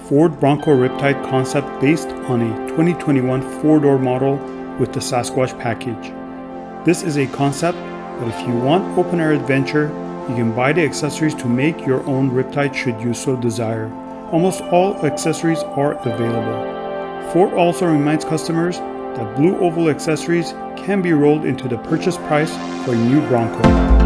Ford Bronco Riptide concept based on a 2021 four-door model with the Sasquatch package. This is a concept that if you want open-air adventure, you can buy the accessories to make your own Riptide should you so desire. Almost all accessories are available. Ford also reminds customers that blue oval accessories can be rolled into the purchase price for a new Bronco.